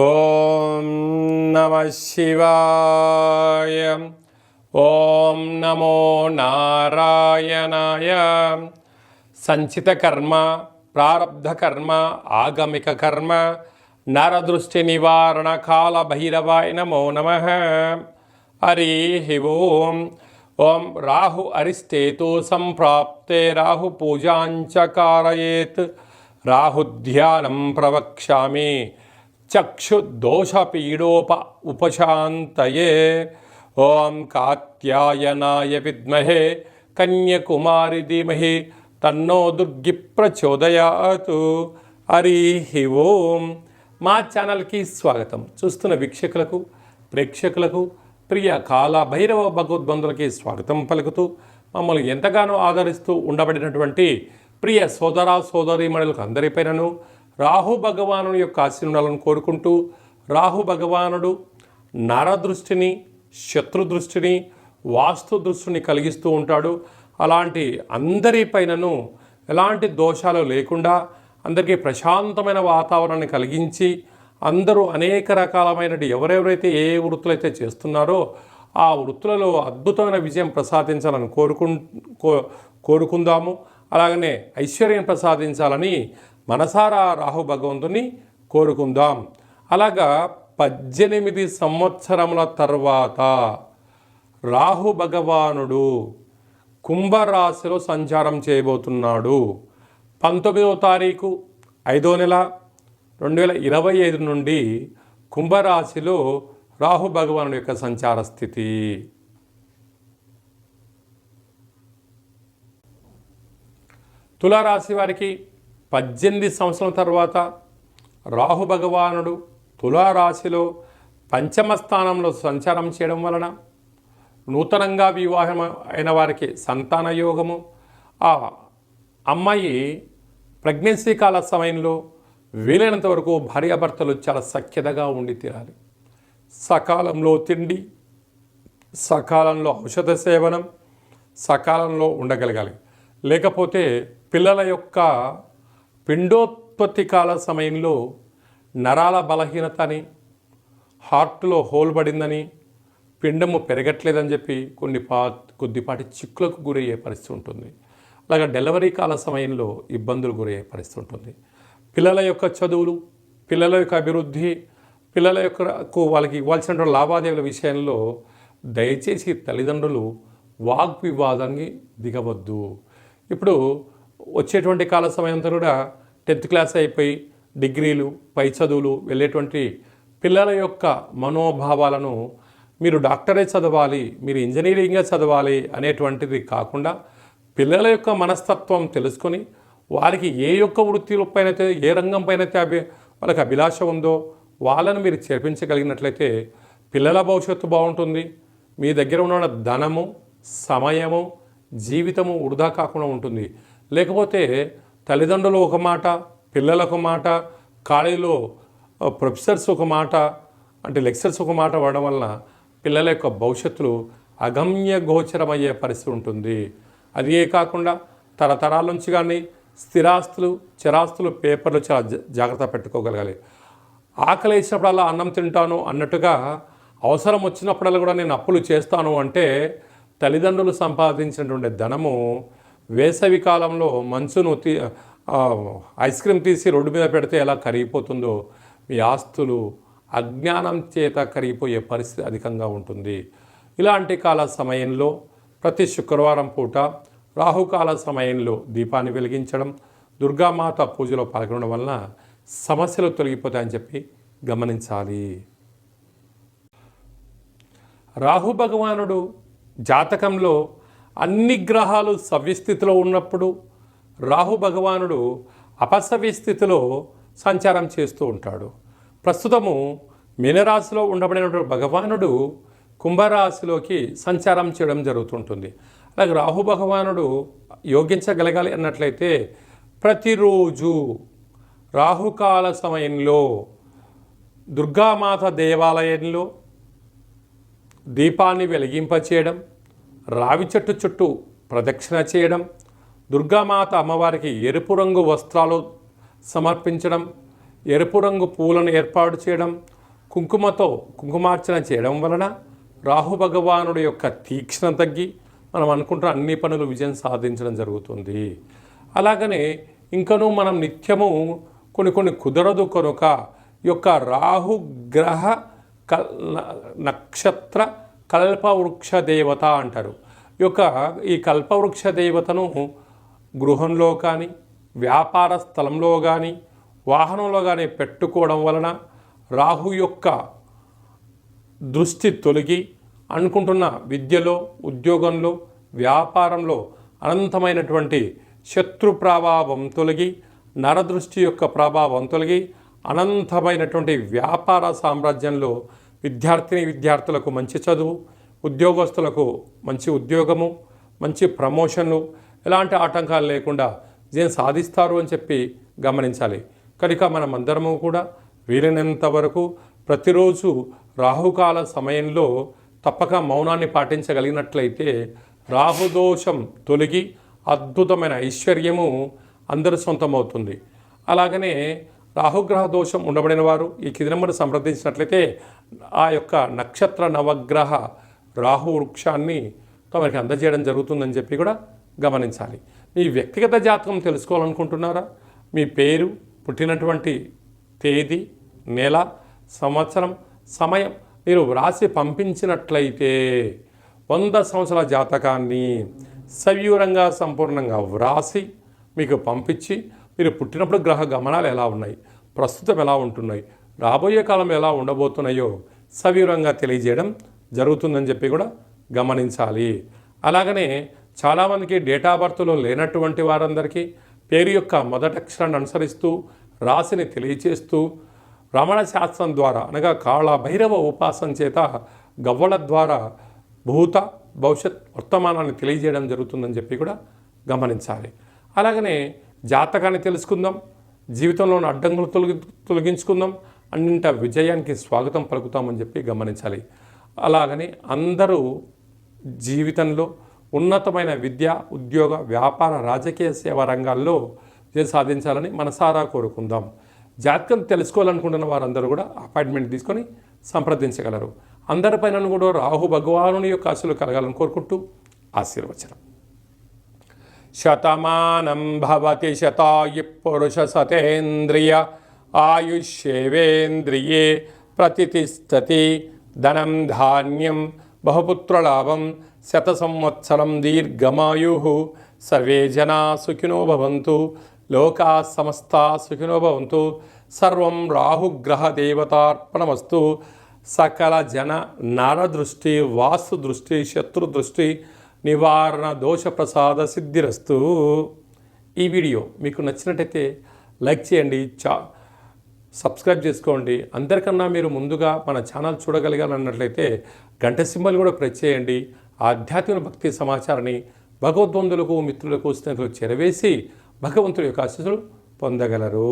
ఓం నమ శివాయ. ఓం నమో నారాయణాయ. సంచిత కర్మ, ప్రారబ్ధ కర్మ, ఆగమిక కర్మ, నరదృష్టి నివారణ కాల భైరవాయ నమో నమః. హరి ఓం. ఓం రాహు అరిష్టేతు సంప్రాప్తే రాహు పూజాంచ కారయేత్. రాహుధ్యానం ప్రవక్ష్యామి చక్షుదోషపీడోప ఉపశాంతయే. ఓం కాత్యాయనాయ విద్మహే కన్యకుమారి ధీమహి తన్నో దుర్గి ప్రచోదయాతు. హరి ఓం. మా ఛానల్కి స్వాగతం. చూస్తున్న వీక్షకులకు, ప్రేక్షకులకు, ప్రియ కాల భైరవ భగవద్బంధులకి స్వాగతం పలుకుతూ, మమ్మల్ని ఎంతగానో ఆదరిస్తూ ఉండబడినటువంటి ప్రియ సోదర సోదరీమణులకు అందరిపైనను రాహు భగవానుని యొక్క ఆశీర్వాదాలను కోరుకుంటూ, రాహు భగవానుడు నరదృష్టిని, శత్రుదృష్టిని, వాస్తు దృష్టిని కలిగిస్తూ ఉంటాడు. అలాంటి అందరిపైనను ఎలాంటి దోషాలు లేకుండా అందరికీ ప్రశాంతమైన వాతావరణాన్ని కలిగించి, అందరూ అనేక రకాలమైన ఎవరెవరైతే ఏ వృత్తులు అయితే చేస్తున్నారో ఆ వృత్తులలో అద్భుతమైన విజయం ప్రసాదించాలని కోరుకుందాము. అలాగనే ఐశ్వర్యం ప్రసాదించాలని మనసారా రాహు భగవంతుని కోరుకుందాం. అలాగా 18 సంవత్సరముల తర్వాత రాహు భగవానుడు కుంభరాశిలో సంచారం చేయబోతున్నాడు. 19వ తారీఖు 5వ నెల 2025 నుండి కుంభరాశిలో రాహు భగవానుడి యొక్క సంచార స్థితి. తులారాశి వారికి 18 సంవత్సరాల తర్వాత రాహు భగవానుడు తులారాశిలో పంచమ స్థానంలో సంచారం చేయడం వలన నూతనంగా వివాహం అయిన వారికి సంతాన యోగము, ఆ అమ్మాయి ప్రెగ్నెన్సీ కాల సమయంలో వీలైనంత వరకు భార్యాభర్తలు చాలా సఖ్యతగా ఉండి తీరాలి. సకాలంలో తిండి, సకాలంలో ఔషధ సేవనం, సకాలంలో ఉండగలగాలి. లేకపోతే పిల్లల యొక్క పిండోత్పత్తి కాల సమయంలో నరాల బలహీనత అని, హార్ట్లో హోల్ పడిందని, పిండము పెరగట్లేదని చెప్పి కొద్దిపాటి చిక్కులకు గురయ్యే పరిస్థితి ఉంటుంది. అలాగే డెలివరీ కాల సమయంలో ఇబ్బందులు గురయ్యే పరిస్థితి ఉంటుంది. పిల్లల యొక్క చదువులు, పిల్లల యొక్క అభివృద్ధి, పిల్లల యొక్క వాళ్ళకి ఇవ్వాల్సిన లావాదేవీల విషయంలో దయచేసి తల్లిదండ్రులు వాగ్వివాదానికి దిగవద్దు. ఇప్పుడు వచ్చేటువంటి కాల సమయంతో కూడా 10th క్లాస్ అయిపోయి డిగ్రీలు, పై చదువులు వెళ్ళేటువంటి పిల్లల యొక్క మనోభావాలను మీరు డాక్టరే చదవాలి, మీరు ఇంజనీరింగే చదవాలి అనేటువంటిది కాకుండా పిల్లల యొక్క మనస్తత్వం తెలుసుకొని వారికి ఏ యొక్క వృత్తిపైన అయితే, ఏ రంగం పైన అయితే వాళ్ళకి అభిలాష ఉందో వాళ్ళను మీరు చేర్పించగలిగినట్లయితే పిల్లల భవిష్యత్తు బాగుంటుంది. మీ దగ్గర ఉన్న ధనము, సమయము, జీవితము వృధా కాకుండా ఉంటుంది. లేకపోతే తల్లిదండ్రులు ఒక మాట, పిల్లలు ఒక మాట, కాలేజీలో ప్రొఫెసర్స్ ఒక మాట, అంటే లెక్చరర్స్ ఒక మాట వాడడం వలన పిల్లల యొక్క భవిష్యత్తులు అగమ్య గోచరమయ్యే పరిస్థితి ఉంటుంది. అదే కాకుండా తరతరాల నుంచి కానీ స్థిరాస్తులు, చరాస్తులు, పేపర్లు చాలా జాగ్రత్త పెట్టుకోగలగాలి. ఆకలి వేసినప్పుడల్లా అన్నం తింటాను అన్నట్టుగా అవసరం వచ్చినప్పుడల్లా కూడా నేను అప్పులు చేస్తాను అంటే తల్లిదండ్రులు సంపాదించినటువంటి ధనము వేసవి కాలంలో మంచును ఐస్ క్రీమ్ తీసి రోడ్డు మీద పెడితే ఎలా కరిగిపోతుందో మీ ఆస్తులు అజ్ఞానం చేత కరిగిపోయే పరిస్థితి అధికంగా ఉంటుంది. ఇలాంటి కాల సమయంలో ప్రతి శుక్రవారం పూట రాహుకాల సమయంలో దీపాన్ని వెలిగించడం, దుర్గామాత పూజలో పాల్గొనడం వలన సమస్యలు తొలగిపోతాయని చెప్పి గమనించాలి. రాహు భగవానుడు జాతకంలో అన్ని గ్రహాలు సవ్యస్థితిలో ఉన్నప్పుడు రాహు భగవానుడు అపసవ్య స్థితిలో సంచారం చేస్తూ ఉంటాడు. ప్రస్తుతము మీనరాశిలో ఉండబడినటువంటి భగవానుడు కుంభరాశిలోకి సంచారం చేయడం జరుగుతుంటుంది. అలాగే రాహు భగవానుడు యోగించగలగాలి అన్నట్లయితే ప్రతిరోజు రాహుకాల సమయంలో దుర్గామాత దేవాలయంలో దీపాన్ని వెలిగింపచేయడం, రావి చెట్టు చుట్టూ ప్రదక్షిణ చేయడం, దుర్గామాత అమ్మవారికి ఎరుపు రంగు వస్త్రాలు సమర్పించడం, ఎరుపు రంగు పూలను ఏర్పాటు చేయడం, కుంకుమతో కుంకుమార్చన చేయడం వలన రాహు భగవానుడి యొక్క తీక్షణ తగ్గి మనం అనుకుంటున్న అన్ని పనులు విజయం సాధించడం జరుగుతుంది. అలాగనే ఇంకనూ మనం నిత్యము కొన్ని కుదరదు కనుక ఈ యొక్క రాహుగ్రహ నక్షత్ర కల్పవృక్ష దేవత అంటారు. ఈ కల్పవృక్ష దేవతను గృహంలో కానీ, వ్యాపార స్థలంలో కానీ, వాహనంలో కానీ పెట్టుకోవడం వలన రాహు యొక్క దృష్టి తొలగి అనుకుంటున్న విద్యలో, ఉద్యోగంలో, వ్యాపారంలో అనంతమైనటువంటి శత్రు ప్రభావం తొలగి, నరదృష్టి యొక్క ప్రభావం తొలగి అనంతమైనటువంటి వ్యాపార సామ్రాజ్యంలో విద్యార్థులకు మంచి చదువు, ఉద్యోగస్తులకు మంచి ఉద్యోగము, మంచి ప్రమోషన్లు, ఎలాంటి ఆటంకాలు లేకుండా విజయం సాధిస్తారు అని చెప్పి గమనించాలి. కనుక మనమందరము కూడా వీలైనంత వరకు ప్రతిరోజు రాహుకాల సమయంలో తప్పక మౌనాన్ని పాటించగలిగినట్లయితే రాహుదోషం తొలగి అద్భుతమైన ఐశ్వర్యము అందరి సొంతమవుతుంది. అలాగనే రాహుగ్రహ దోషం ఉండబడిన వారు ఈ కింది నెంబర్ సంప్రదించినట్లయితే ఆ యొక్క నక్షత్ర నవగ్రహ రాహు వృక్షాన్ని తమకి అందజేయడం జరుగుతుందని చెప్పి కూడా గమనించాలి. మీ వ్యక్తిగత జాతకం తెలుసుకోవాలనుకుంటున్నారా? మీ పేరు, పుట్టినటువంటి తేదీ, నెల, సంవత్సరం, సమయం మీరు వ్రాసి పంపించినట్లయితే 100 సంవత్సరాల జాతకాన్ని సవివరంగా సంపూర్ణంగా వ్రాసి మీకు పంపించి మీరు పుట్టినప్పుడు గ్రహ గమనాలు ఎలా ఉన్నాయి, ప్రస్తుతం ఎలా ఉంటున్నాయి, రాబోయే కాలం ఎలా ఉండబోతున్నాయో సవివరంగా తెలియజేయడం జరుగుతుందని చెప్పి కూడా గమనించాలి. అలాగనే చాలామందికి డేట్ ఆఫ్ బర్త్లో లేనటువంటి వారందరికీ పేరు యొక్క మొదటి అక్షరాన్ని అనుసరిస్తూ రాశిని తెలియచేస్తూ రమణ శాస్త్రం ద్వారా అనగా కాళ భైరవ ఉపాసన చేత గవ్వల ద్వారా భూత భవిష్యత్ వర్తమానాన్ని తెలియజేయడం జరుగుతుందని చెప్పి కూడా గమనించాలి. అలాగనే జాతకాన్ని తెలుసుకుందాం, జీవితంలోని అడ్డంకులు తొలగించుకుందాం, అన్నింట విజయానికి స్వాగతం పలుకుతామని చెప్పి గమనించాలి. అలాగని అందరూ జీవితంలో ఉన్నతమైన విద్య, ఉద్యోగ, వ్యాపార, రాజకీయ సేవా రంగాల్లో విజయం సాధించాలని మనసారా కోరుకుందాం. జాతకం తెలుసుకోవాలనుకుంటున్న వారందరూ కూడా అపాయింట్మెంట్ తీసుకొని సంప్రదించగలరు. అందరిపైన కూడా రాహు భగవానుని యొక్క ఆశలు కలగాలని కోరుకుంటూ ఆశీర్వచనం. శతమానం భవతి శతాయు పురుష సతేంద్రియ ఆయుష్యేవేంద్రియే ప్రతిష్టతి ధనం ధాన్యం బహుపుత్రలాభం శత సంవత్సరం దీర్ఘమాయు సర్వే జనా సుఖినో భవంతు లోకా సమస్తా సుఖినో భవంతు సర్వం రాహుగ్రహ దేవతార్పణమస్తు సకల జన నరదృష్టి వాస్తు దృష్టి శత్రు దృష్టి నివారణ దోష ప్రసాద సిద్ధిరస్తు. ఈ వీడియో మీకు నచ్చినట్టయితే లైక్ చేయండి, సబ్స్క్రైబ్ చేసుకోండి. అందరికన్నా మీరు ముందుగా మన ఛానల్ చూడగలిగాలన్నట్లయితే గంట సింబల్ కూడా ప్రెస్ చేయండి. ఆధ్యాత్మిక భక్తి సమాచారాన్ని భగవద్బంధులకు, మిత్రులకు, స్నేహితులకు చేరవేసి భగవంతుడి యొక్క ఆశీస్సులు పొందగలరు.